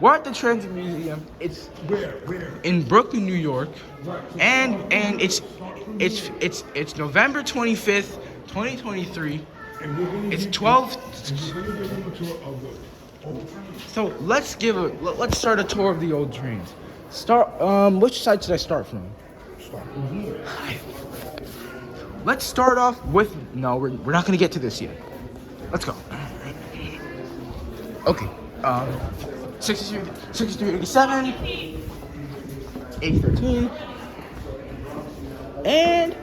We're at the Transit Museum. It's in Brooklyn, New York, and it's November 25th, 2023. It's 12. So let's start a tour of the old trains. Which side should I start from? Let's start off with, no, we're not gonna get to this yet. Let's go. Okay, 6387, 8013, and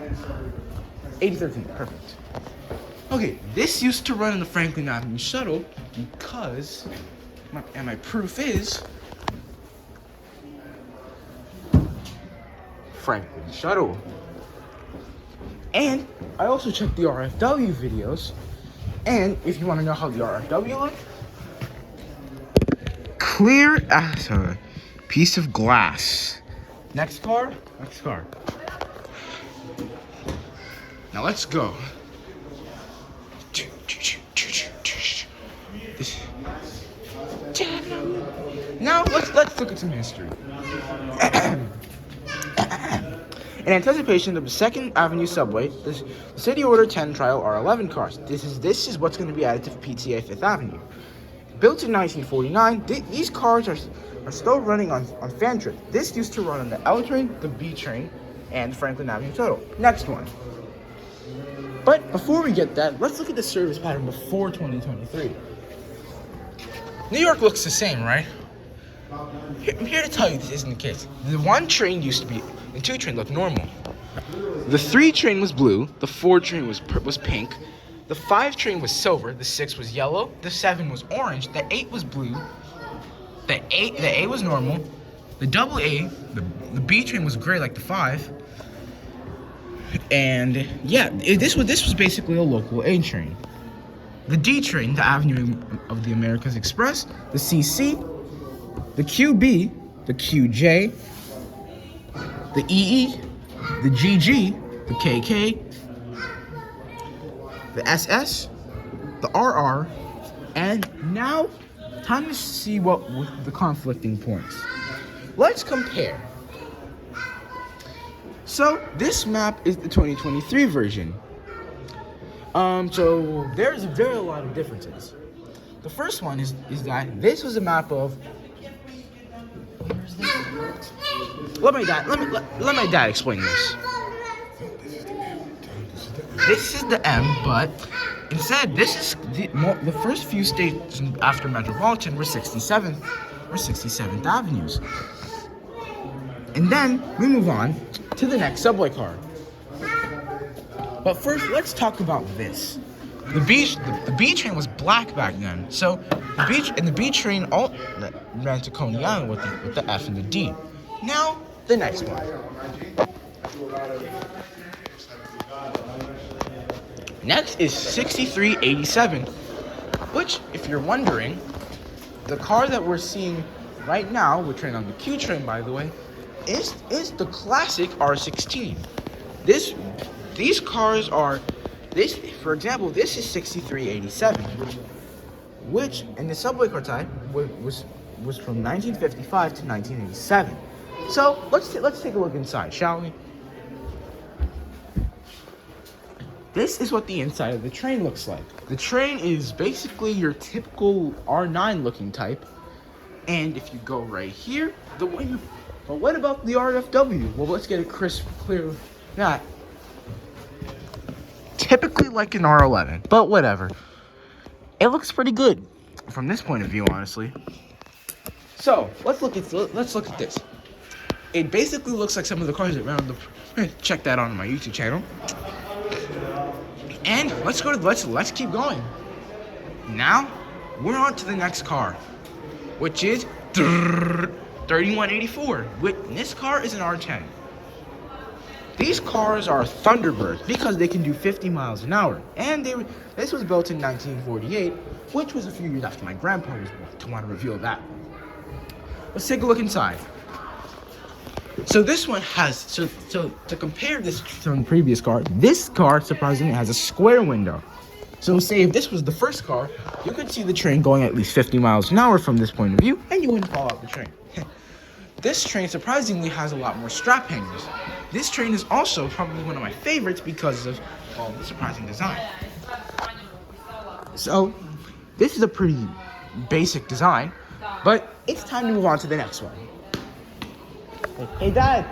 8013, perfect. Okay, this used to run in the Franklin Avenue Shuttle because, and my proof is, Franklin Shuttle. And I also checked the RFW videos, and if you want to know how the RFW look, clear as a piece of glass. Next car. Now let's go. Now let's look at some history. In anticipation of the 2nd Avenue subway, the City Order 10 Trial R11 cars. This is what's going to be added to PTA 5th Avenue. Built in 1949, these cars are still running on fan trip. This used to run on the L train, the B train, and the Franklin Avenue Shuttle. Next one. But before we get that, let's look at the service pattern before 2023. New York looks the same, right? I'm here to tell you this isn't the case. The 1 train used to be, the 2 train looked normal. The 3 train was blue, the 4 train was pink, the 5 train was silver, the 6 was yellow, the 7 was orange, the 8 was blue, the A was normal, the double A, the B train was gray like the 5, and yeah, this was basically a local A train. The D train, the Avenue of the Americas Express, the CC, the QB, the QJ, the EE, the GG, the KK, the SS, the RR, and now time to see what the conflicting points. Let's compare. So this map is the 2023 version. So there's a lot of differences. The first one is that this was a map of. Let my dad explain this. This is the M, but instead, this is the first few stations after Metropolitan were 67th Avenues. And then we move on to the next subway car. But first, let's talk about this. The B train was black back then, so the B train all ran to Coney Island with the F and the D. Now the next one. Next is 6387, which, if you're wondering, the car that we're seeing right now, we're trained on the Q train, by the way, is the classic R16. These cars are, for example, this is 6387, which in the subway car type was from 1955 to 1987. So let's take a look inside, shall we? This is what the inside of the train looks like. The train is basically your typical R9 looking type, and if you go right here, but what about the RFW? Well, let's get a crisp, clear that. Typically like an R11, but whatever. It looks pretty good from this point of view, honestly. So let's look at this. It basically looks like some of the cars around the. Check that out on my YouTube channel. And let's keep going. Now we're on to the next car, which is 3184. This car is an R10. These cars are Thunderbirds because they can do 50 miles an hour. And this was built in 1948, which was a few years after my grandpa was born, to want to reveal that. Let's take a look inside. So this one has, so to compare this to the previous car, this car surprisingly has a square window. So say if this was the first car, you could see the train going at least 50 miles an hour from this point of view, and you wouldn't fall off the train. This train surprisingly has a lot more strap hangers. This train is also probably one of my favorites because of all the surprising design. So, this is a pretty basic design, but it's time to move on to the next one. Hey, Dad!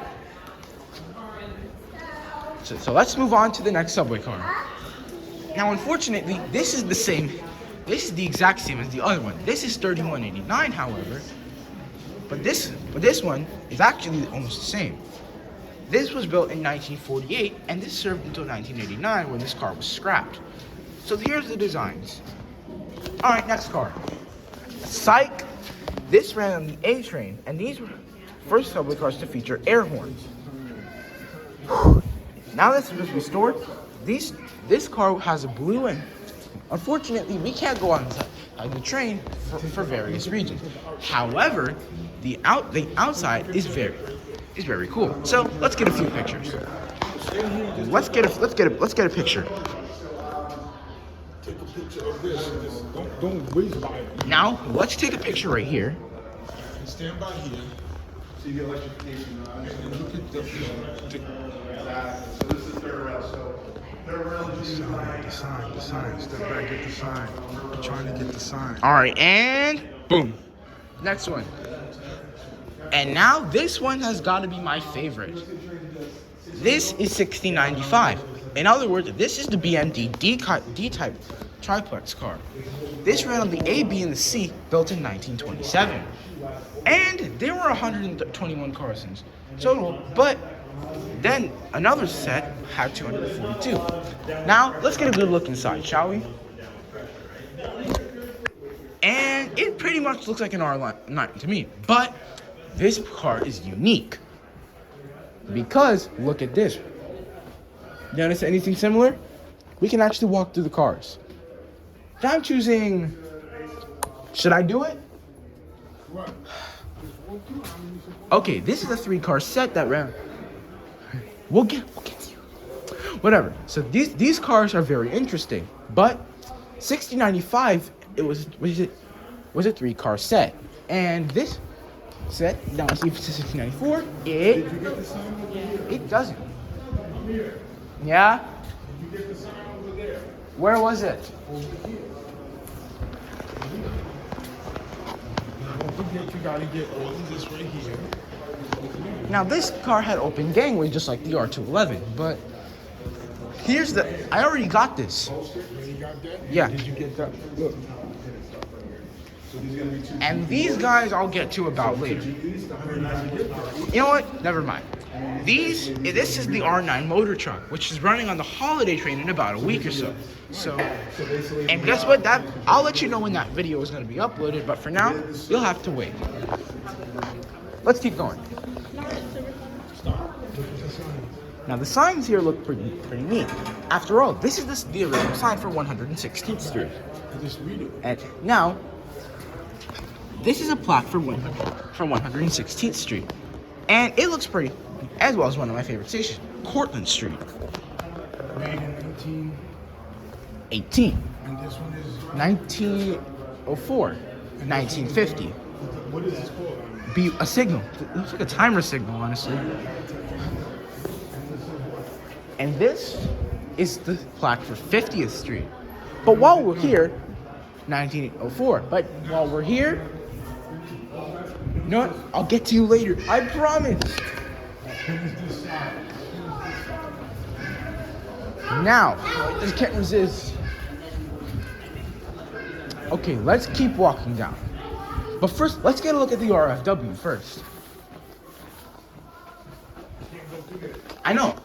So let's move on to the next subway car. Now, unfortunately, this is the exact same as the other one. This is 3189, however, but this one is actually almost the same. This was built in 1948, and this served until 1989 when this car was scrapped. So here's the designs. All right, next car. Psych. This ran on the A train, and these were first subway cars to feature air horns. Now this was restored. This car has a blue end. Unfortunately, we can't go on the train for various reasons. However, the outside is very cool. So let's get a few pictures. Let's get a picture. Take a picture of this. Don't waste by it. Now let's take a picture right here. Stand by here. See the electrification. And look at the So this is third rail. So third rail is the sign. Step back, get the sign. I'm trying to get the sign. All right, and boom. Next one. And now this one has got to be my favorite. This is 1695. In other words, this is the BMD D-type triplex car. This ran on the A, B, and the C, built in 1927. And there were 121 cars in total, but then another set had 242. Now, let's get a good look inside, shall we? And it pretty much looks like an R9 to me, but this car is unique. Because, look at this. Notice anything similar? We can actually walk through the cars. So I'm choosing... Should I do it? Okay, this is a 3-car set that ran... We'll get to you. Whatever. So these cars are very interesting. But 1695, it was a 3-car set. And this set, now let's see if it's 1694, it doesn't. Yeah? Where was it? Don't forget you gotta get all of this right here. Now this car had open gangway just like the R211, but here's I already got this. You got that? Yeah. Did you get that? Look. And these guys I'll get to about later. You know what? Never mind. This is the R9 motor truck, which is running on the holiday train in about a week or so. So, and guess what? I'll let you know when that video is going to be uploaded, but for now, you'll have to wait. Let's keep going. Now the signs here look pretty neat. After all, this is the original sign for 116th Street. Just read it. And now, this is a plaque for 116th Street. And it looks pretty, as well as one of my favorite stations, Cortlandt Street. Made in 1918. and this one is 1904. 1950. what is this called? Be a signal. It looks like a timer signal, honestly. And this is the plaque for 50th Street. But while we're here, 1904. But while we're here, you know what? I'll get to you later. I promise. Now, I just can't resist. Okay, let's keep walking down. But first, let's get a look at the RFW first. I know.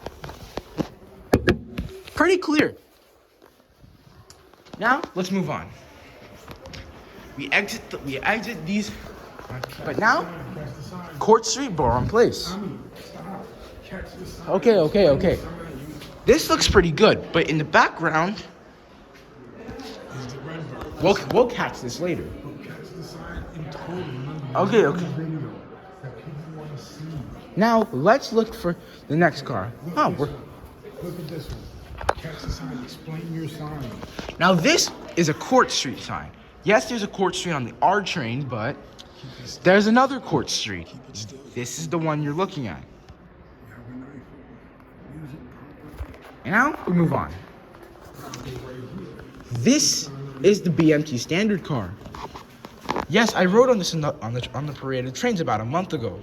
Pretty clear. Now, let's move on. We exit these. But now, Court Street, Boron Place. Okay. This looks pretty good, but in the background, we'll catch this later. Okay. Now let's look for the next car. Look at this one. Catch the sign. Explain your sign. Now this is a Court Street sign. Yes, there's a Court Street on the R train, but there's another Court Street. This is the one you're looking at. You have a knife. Use it properly. And now we move on. This is the BMT standard car. Yes, I rode on this on the parade of trains about a month ago.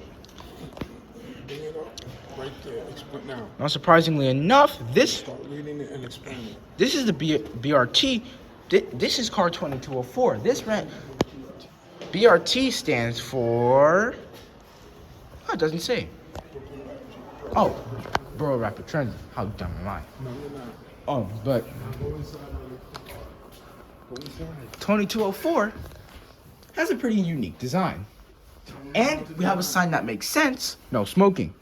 Bring it up right there. Explain now. Not surprisingly enough, this Start reading it and explain it. this is the BRT. This is car 2204. This BRT stands for. Oh, it doesn't say. Oh, Borough Rapid Transit. How dumb am I? No, you're not. Oh, but Go inside. Go inside. 2204 has a pretty unique design. And we have a sign that makes sense. No smoking.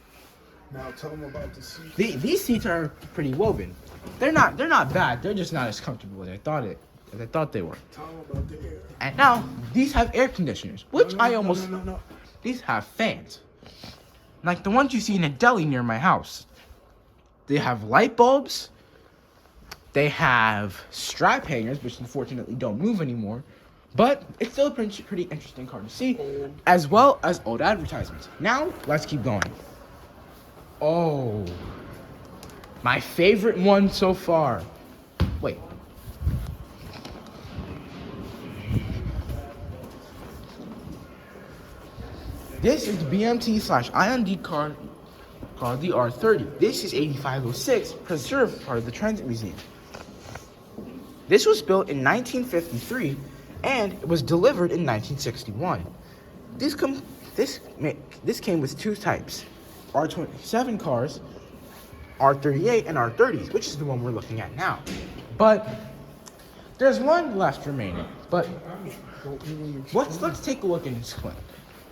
Now tell them about the seat. These seats are pretty woven. They're not bad. They're just not as comfortable as I thought they were. Tell them about the air. And now these have air conditioners, which No. these have fans. Like the ones you see in a deli near my house. They have light bulbs. They have strap hangers, which unfortunately don't move anymore. But it's still a pretty interesting car to see, as well as old advertisements. Now, let's keep going. Oh, my favorite one so far. Wait. This is the BMT/IMD car called the R30. This is 8506, preserved part of the Transit Museum. This was built in 1953 and it was delivered in 1961. This came with two types, R27 cars, R38 and R30s, which is the one we're looking at now. But there's one left remaining. But let's take a look and explain.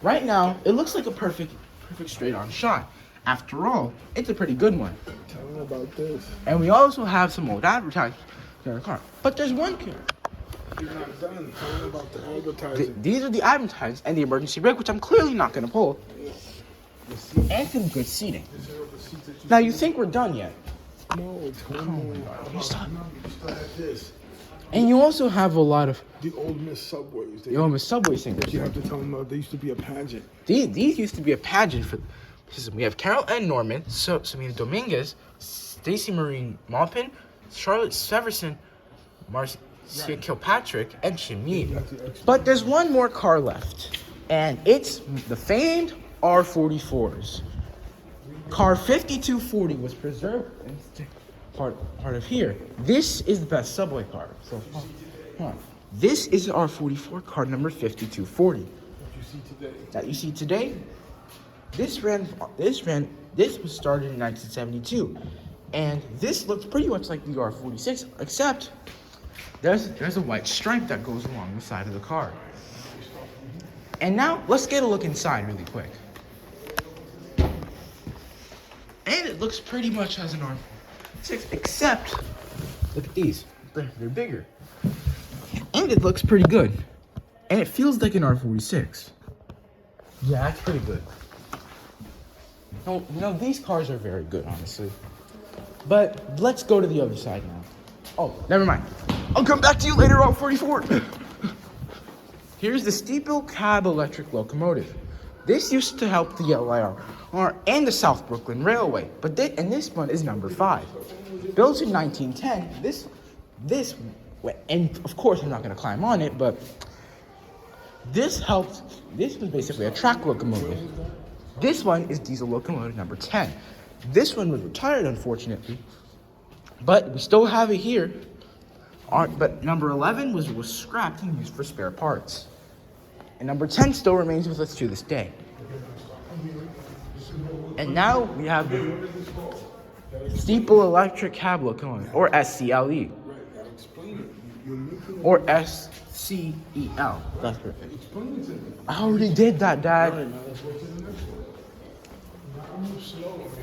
Right now, it looks like a perfect straight-on shot. After all, it's a pretty good one. Tell them about this. And we also have some old advertisements in our car. But there's one car. You're not done. Tell them about the advertising. These are the advertisements and the emergency brake, which I'm clearly not going to pull. And some good seating. Now, you think we're done yet? No, tell them You stop. you still have this. And you also have a lot of The old Miss Subways. the almost subway singers. You have to tell them they used to be a pageant. These used to be a pageant for. We have Carol Ann Norman, Samina Dominguez, Stacey Marie Maupin, Charlotte Severson, Marcia Kilpatrick, and Shimeen. But there's one more car left, and it's the famed R44s. Car 5240 was preserved and part of here. This is the best subway car so far. This is R44 car number 5240. That you see today. This was started in 1972, and this looks pretty much like the R46, except there's a white stripe that goes along the side of the car. And now let's get a look inside really quick. And it looks pretty much as an R46, except look at these, they're bigger, and it looks pretty good, and it feels like an R46. Yeah, that's pretty good. No, these cars are very good, honestly. But let's go to the other side now. Oh, never mind. I'll come back to you later on 44. Here's the steeple cab electric locomotive. This used to help the LIR and the South Brooklyn Railway, and this one is number 5. Built in 1910, and of course I'm not going to climb on it, but this was basically a track locomotive. This one is diesel locomotive number 10. This one was retired, unfortunately, but we still have it here. But number 11 was scrapped and used for spare parts. And number 10 still remains with us to this day. And now we have the steeple electric cab locomotive, or SCLE. Or SCEL. That's perfect. I already did that, Dad.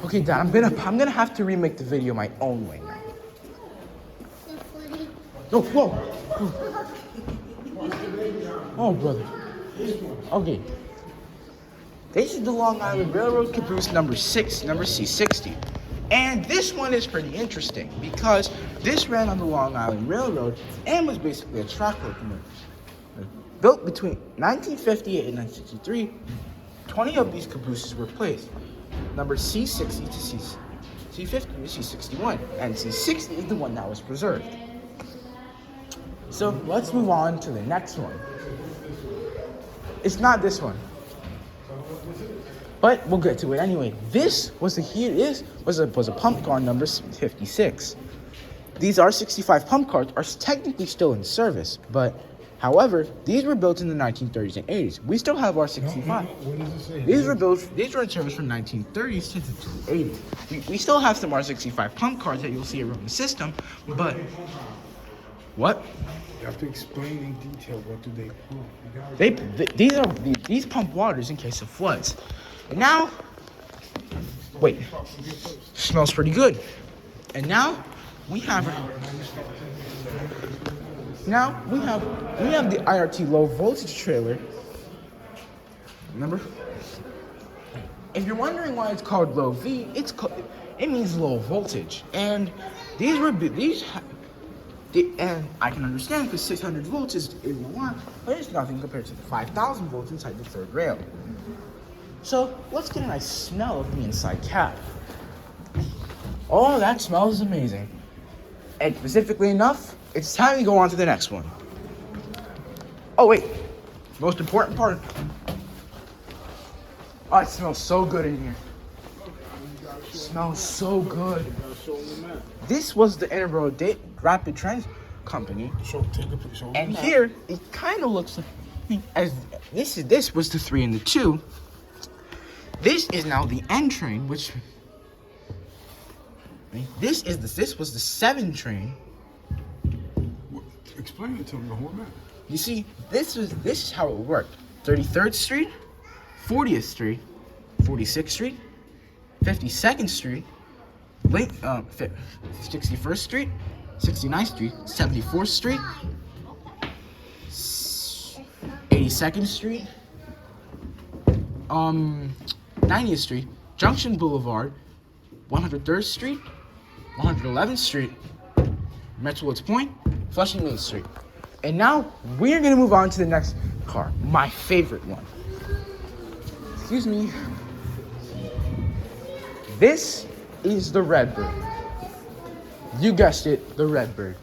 Okay, Dad, I'm gonna have to remake the video my own way now. Oh, whoa. Oh, brother. Okay. This is the Long Island Railroad caboose number 6, number C60. And this one is pretty interesting because this ran on the Long Island Railroad and was basically a track locomotive. Built between 1958 and 1963, 20 of these cabooses were placed, numbered C60 to C50 to C61, and C60 is the one that was preserved. So let's move on to the next one. It's not this one, but we'll get to it anyway. This was a pump car number 56. These R65 pump cars are technically still in service, but however, these were built in the 1930s and 80s. We still have R65. What does it say? These were in service from 1930s to the 80s. We still have some R65 pump cars that you'll see around the system, but what? You have to explain in detail what do they pump. These pump waters in case of floods. And now, wait, smells pretty good. And now we have the IRT low voltage trailer. Remember? If you're wondering why it's called low V, it means low voltage. And and I can understand because 600 volts is a lot, but it's nothing compared to the 5,000 volts inside the third rail. So let's get a nice smell of the inside cap. Oh, that smells amazing. And specifically enough, it's time to go on to the next one. Oh wait, most important part. Oh, it smells so good in here. It smells so good. This was the Interborough Rapid Transit Company, and here it kind of looks like as this was the 3 and the 2. This is now the N train, which this was the 7 train. Explain it to me, the whole map. You see, this is how it worked. 33rd Street, 40th Street, 46th Street, 52nd Street, 61st Street, 69th Street, 74th Street, 82nd Street, 90th Street, Junction Boulevard, 103rd Street, 111th Street, Metro Woods Point, Flushing Main Street. And now we're gonna move on to the next car, my favorite one. Excuse me. This is the Redbird. You guessed it, the Redbird.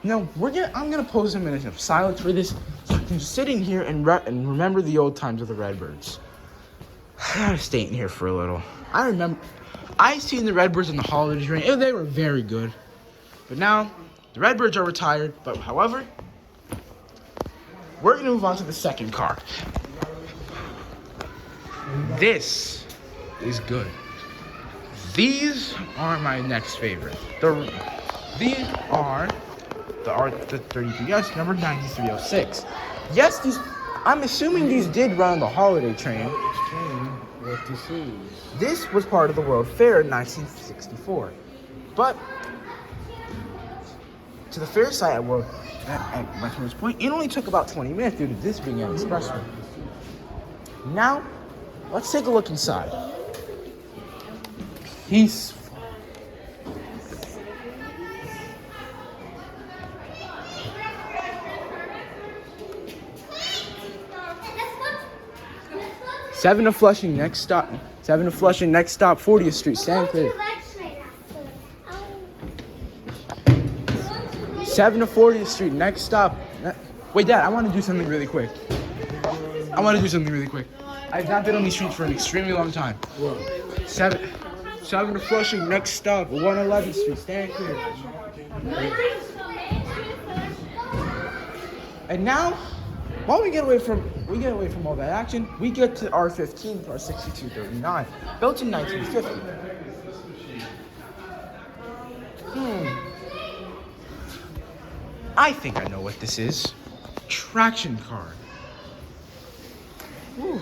Now I'm gonna pose a minute of silence for this, so I can just sit in here and remember the old times of the Redbirds. I gotta stay in here for a little. I seen the Redbirds in the holiday train, and they were very good. But now the Redbirds are retired. But however, we're gonna move on to the second car. This is good. These are my next favorite. These are the R33S number 9306. Yes, I'm assuming these did run on the holiday train. Explain what this is. This was part of the World Fair in 1964. But to the fair site at Metro Woods Point, it only took about 20 minutes due to this being an expressway. Now, let's take a look inside. Peaceful. Seven to Flushing, next stop. 40th Street, stand clear. 7 to 40th Street, next stop. Wait, Dad, I want to do something really quick. I've not been on these streets for an extremely long time. What? 7 to Flushing, next stop, 111th Street, stand clear. And now, while we get away from all that action, we get to R15, R6239, built in 1950. I think I know what this is. Traction car. Whew.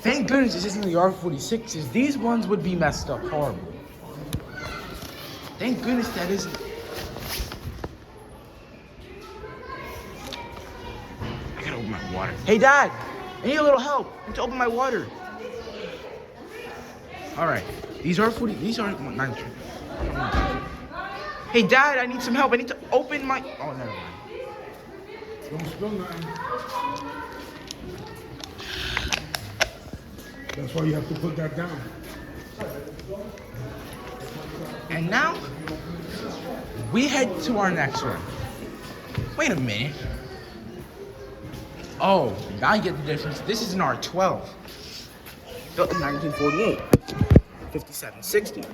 Thank goodness this isn't the R46s. These ones would be messed up horribly. Thank goodness that isn't. I gotta open my water. Hey, Dad! I need a little help. I need to open my water. All right. These are 40. These are 9. Hey, Dad, I need some help. I need to open my. Oh, never mind. Don't spill nothing. That's why you have to put that down. And now we head to our next one. Wait a minute. Oh, now I get the difference. This is an R12. Built in 1948. 5760.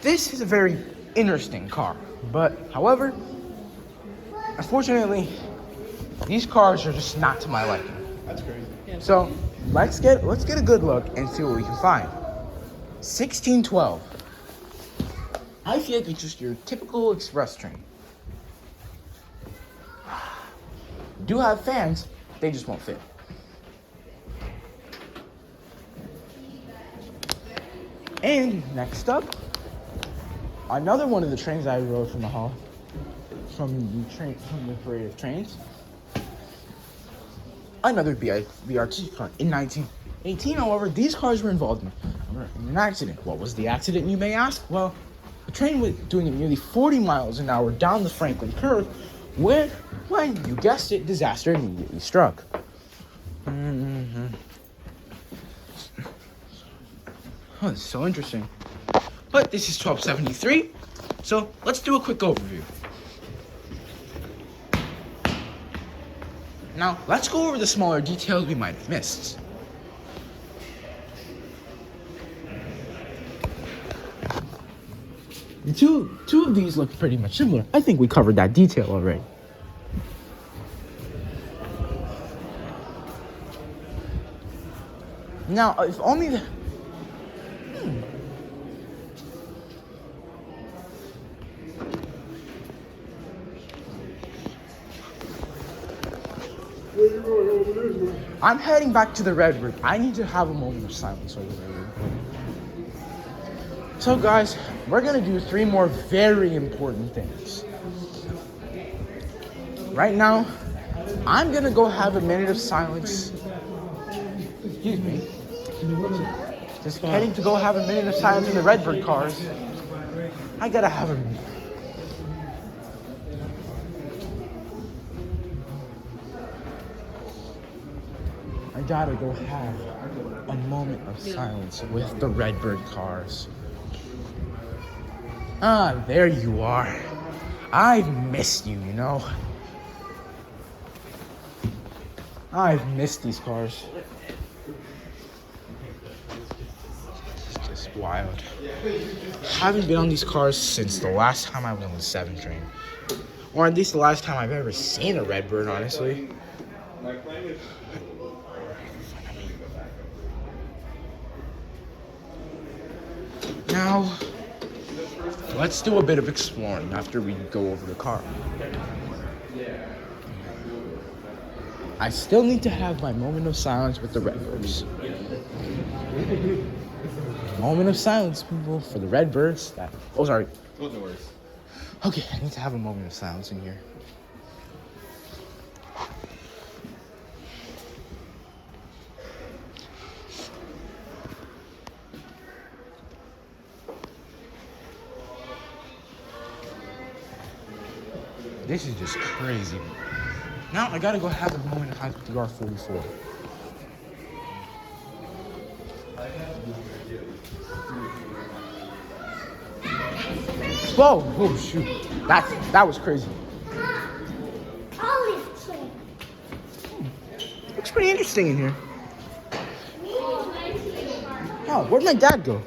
This is a very interesting car. But, however, unfortunately, these cars are just not to my liking. That's crazy. So, let's get a good look and see what we can find. 1612. I feel like it's just your typical express train. Do have fans, they just won't fit. And next up, another one of the trains I rode from the hall, from the parade of trains. Another BRT car in 1918. However, these cars were involved in an accident. What was the accident, you may ask? Well, the train was doing it nearly 40 miles an hour down the Franklin curve, when you guessed it, disaster immediately struck. Oh, this is so interesting. But this is 1273, so let's do a quick overview. Now, let's go over the smaller details we might have missed. Two of these look pretty much similar. I think we covered that detail already. Now, if only the... I'm heading back to the Redbird. I need to have a moment of silence over there. So guys, we're gonna do 3 more very important things. Right now, I'm gonna go have a minute of silence. Excuse me. Just heading to go have a minute of silence in the Redbird cars. I gotta have a... I gotta go have a moment of silence with the Redbird cars. Ah, there you are. I've missed you, you know. I've missed these cars. It's just wild. Haven't been on these cars since the last time I was on the 7 train. Or at least the last time I've ever seen a Redbird, honestly. Now, let's do a bit of exploring after we go over the car. I still need to have my moment of silence with the Redbirds. Moment of silence, people, for the Redbirds. Oh, sorry. Oh, no worries. Okay, I need to have a moment of silence in here. This is just crazy. Now I gotta go have a moment of silence with the R44. Whoa! Oh shoot! That was crazy. Looks pretty interesting in here. Oh, where'd my dad go?